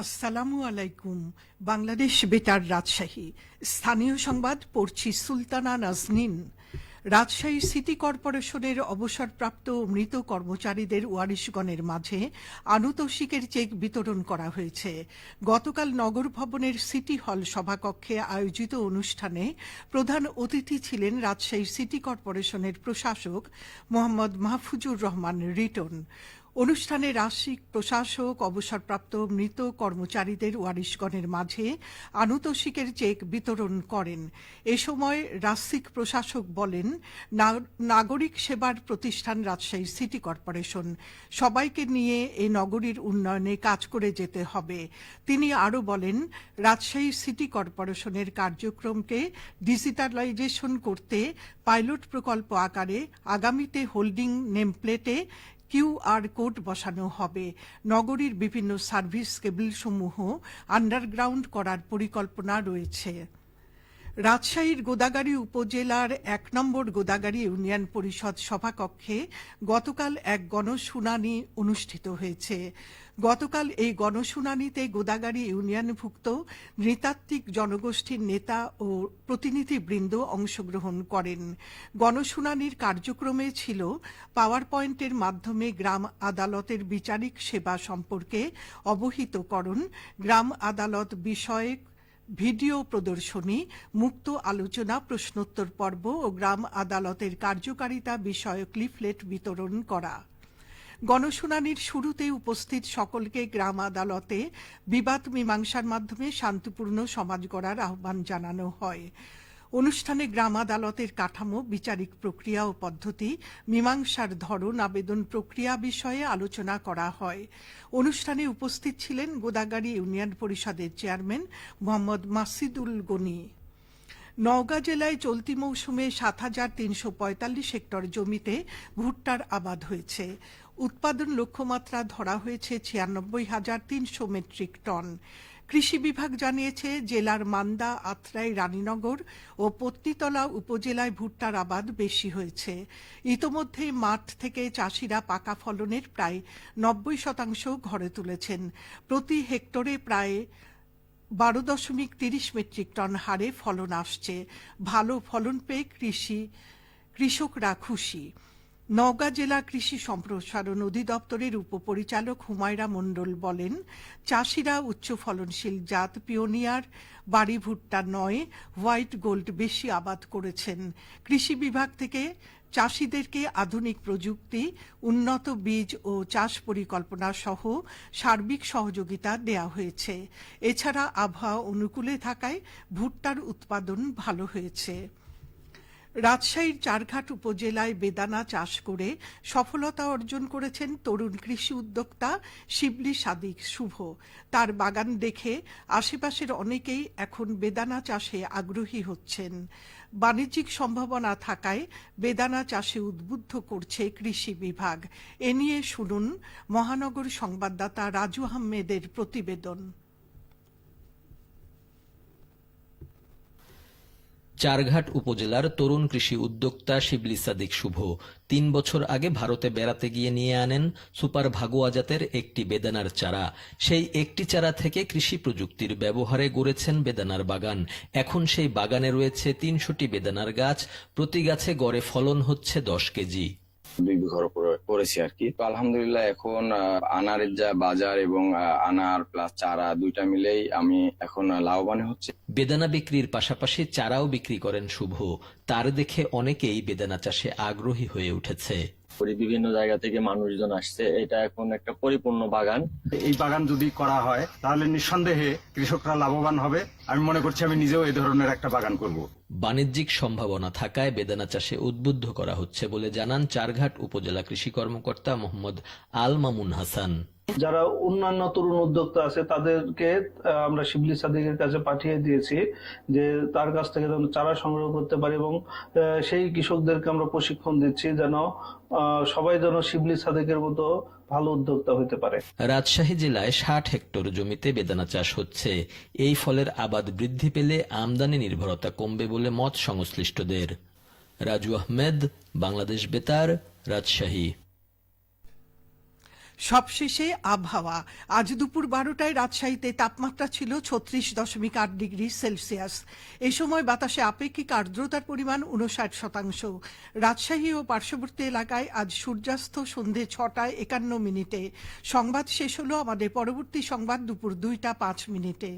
আসসালামু আলাইকুম। বাংলাদেশ বেতার রাজশাহী। স্থানীয় সংবাদ পড়ছি সুলতানা নাজনীন। রাজশাহী সিটি কর্পোরেশনের অবসরপ্রাপ্ত মৃত কর্মচারীদের ওয়ারিশগণের মাঝে আনুতোষিকের চেক বিতরণ করা হয়েছে। গতকাল নগর ভবনের সিটি হল সভাকক্ষে আয়োজিত অনুষ্ঠানে প্রধান অতিথি ছিলেন রাজশাহী সিটি কর্পোরেশনের প্রশাসক মোহাম্মদ মাহফুজুর রহমান রিটন। অনুষ্ঠানে রাজশাহী প্রশাসক অবসরপ্রাপ্ত মৃত কর্মচারীদের ওয়ারিশগণের মাঝে আনুতোষিকের চেক বিতরণ করেন। এ সময় রাজশাহী প্রশাসক বলেন, নাগরিক সেবার প্রতিষ্ঠান রাজশাহী সিটি কর্পোরেশন, সবাইকে নিয়ে এ নগরীর উন্নয়নে কাজ করে যেতে হবে। তিনি আরও বলেন, রাজশাহী সিটি কর্পোরেশনের কার্যক্রমকে ডিজিটালাইজেশন করতে পাইলট প্রকল্প আকারে আগামীতে হোল্ডিং নেমপ্লেটে কিউআর কোড বসানো হবে। নগরীর বিভিন্ন সার্ভিস কেবলসমূহ আন্ডারগ্রাউন্ড করার পরিকল্পনা রয়েছে। রাজশাহীর গোদাগাড়ী উপজেলার ১ নম্বর গোদাগাড়ী ইউনিয়ন পরিষদ সভাকক্ষে গতকাল এক গণশুনানি অনুষ্ঠিত হয়েছে। গতকাল এই গণশুনানিতে গোদাগাড়ী ইউনিয়নভুক্ত নৃতাত্ত্বিক জনগোষ্ঠীর নেতা ও প্রতিনিধিবৃন্দ অংশগ্রহণ করেন। গণশুনানির কার্যক্রমে ছিল পাওয়ার পয়েন্টের মাধ্যমে গ্রাম আদালতের বিচারিক সেবা সম্পর্কে অবহিতকরণ, গ্রাম আদালত বিষয়ক ভিডিও প্রদর্শনী, মুক্ত আলোচনা, প্রশ্নোত্তর পর্ব ও গ্রাম আদালতের কার্যকারিতা বিষয়ক লিফলেট বিতরণ করা। গণশুনানির শুরুতে উপস্থিত সকলকে গ্রাম আদালতে বিবাদ মীমাংসার মাধ্যমে শান্তিপূর্ণ সমাজ গড়ার আহ্বান জানানো হয়। অনুষ্ঠানে গ্রাম আদালতের কাঠামো, বিচারিক প্রক্রিয়া ও পদ্ধতি, মীমাংসার ধরন, আবেদন প্রক্রিয়া বিষয়ে আলোচনা করা হয়। অনুষ্ঠানে উপস্থিত ছিলেন গোদাগাড়ী ইউনিয়ন পরিষদের চেয়ারম্যান মোহাম্মদ মাসিদুল গনি। নওগাঁ জেলায় চলতি মৌসুমে ৭,৩৪৫ হেক্টর জমিতে ভুট্টার আবাদ হয়েছে। উৎপাদন লক্ষ্যমাত্রা ধরা হয়েছে ৯৬,৩০০ মেট্রিক টন। কৃষি বিভাগ জানিয়েছে, জেলার মান্দা, আত্রাই, রানীনগর ও পত্নীতলা উপজেলায় ভুট্টার আবাদ বেশি হয়েছে। ইতোমধ্যে মাঠ থেকে চাষিরা পাকা ফলনের প্রায় ৯০% ঘরে তুলেছেন। প্রতি হেক্টরে প্রায় ১২.৩০ মেট্রিক টন হারে ফলন আসছে। ভালো ফলন পেয়ে কৃষকরা খুশি। নওগাঁ জেলা কৃষি সম্প্রসারণ অধিদপ্তরের উপপরিচালক হুমায়রা মণ্ডল বলেন, চাষিরা উচ্চ ফলনশীল জাত পিওনিয়ার, বাড়ি ভুট্টা ৯, হোয়াইট গোল্ড বেশি আবাদ করেছেন। কৃষি বিভাগ থেকে চাষিদেরকে আধুনিক প্রযুক্তি, উন্নত বীজ ও চাষ পরিকল্পনা সহ সার্বিক সহযোগিতা দেয়া হয়েছে। এছাড়া আবহাওয়া অনুকূলে থাকায় ভুট্টার উৎপাদন ভালো হয়েছে। রাজশাহীর চারঘাট উপজেলায় বেদানা চাষ করে সফলতা অর্জন করেছেন তরুণ কৃষি উদ্যোক্তা শিবলি সাদিক শুভ। তার বাগান দেখে আশেপাশের অনেকেই এখন বেদানা চাষে আগ্রহী হচ্ছেন। বাণিজ্যিক সম্ভাবনা থাকায় বেদানা চাষে উদ্বুদ্ধ করছে কৃষি বিভাগ। এ নিয়ে শুনুন মহানগর সংবাদদাতা রাজু আহমেদের প্রতিবেদন। চারঘাট উপজেলার তরুণ কৃষি উদ্যোক্তা শিবলি সাদিক শুভ ৩ বছর আগে ভারতে বেড়াতে গিয়ে নিয়ে আনেন সুপার ভাগুয়া জাতের একটি বেদানার চারা। সেই একটি চারা থেকে কৃষি প্রযুক্তির ব্যবহারে গড়েছেন বেদানার বাগান। এখন সেই বাগানে রয়েছে ৩০০টি বেদানার গাছ, প্রতি গাছে গড়ে ফলন হচ্ছে ১০ কেজি। ২ বিঘার উপরে করেছি আর কি। তো আলহামদুলিল্লাহ এখন আনারের যা বাজার এবং আনার প্লাস চারা দুইটা মিলেই আমি এখন লাভবান হচ্ছে। বেদানা বিক্রির পাশাপাশি চারাও বিক্রি করেন শুভ। তার দেখে অনেকেই বেদানা চাষে আগ্রহী হয়ে উঠেছে। বিভিন্ন জায়গা থেকে মানুষজন আসছে। এটা এখন একটা পরিপূর্ণ বাগান। এই বাগান যদি করা হয় তাহলে নিঃসন্দেহে কৃষকরা লাভবান হবে। আমি মনে করছি আমি নিজেও এই ধরনের একটা বাগান করব। বাণিজ্যিক সম্ভাবনা থাকায় বেদানা চাষে উদ্বুদ্ধ করা হচ্ছে বলে জানান চারঘাট উপজেলা কৃষি কর্মকর্তা মোহাম্মদ আল মামুন হাসান। যারা অন্যান্য তরুণ উদ্যোক্তা আছে তাদেরকে আমরা শিবলি সাদিকের কাছে পাঠিয়ে দিয়েছি যে তার কাছ থেকে যেন চারা সংগ্রহ করতে পারে এবং সেই কৃষকদেরকে আমরা প্রশিক্ষণ দিচ্ছি যেন সবাই যেন শিবলি সাদিকের মতো ভালো উদ্যোক্তা হতে পারে। রাজশাহী জেলায় ৬০ হেক্টর জমিতে বেদানা চাষ হচ্ছে। এই ফলের আবাদ বৃদ্ধি পেলে আমদানি নির্ভরতা কমবে বলে মত সংশ্লিষ্টদের। রাজু আহমেদ, বাংলাদেশ বেতার, রাজশাহী। সবশেষে আবহাওয়া। আজ দুপুর 12টায় রাজশাহীতে তাপমাত্রা ছিল 36.8 ডিগ্রি সেলসিয়াস। এ সময় বাতাসে আপেক্ষিক আর্দ্রতার পরিমাণ 59%। রাজশাহী ও পার্শ্ববর্তী এলাকায় আজ সূর্যাস্ত সন্ধে 6টায় 51 মিনিটে। সংবাদ শেষ হলো। আমাদের পরবর্তী সংবাদ দুপুর 2টা 5 মিনিটে।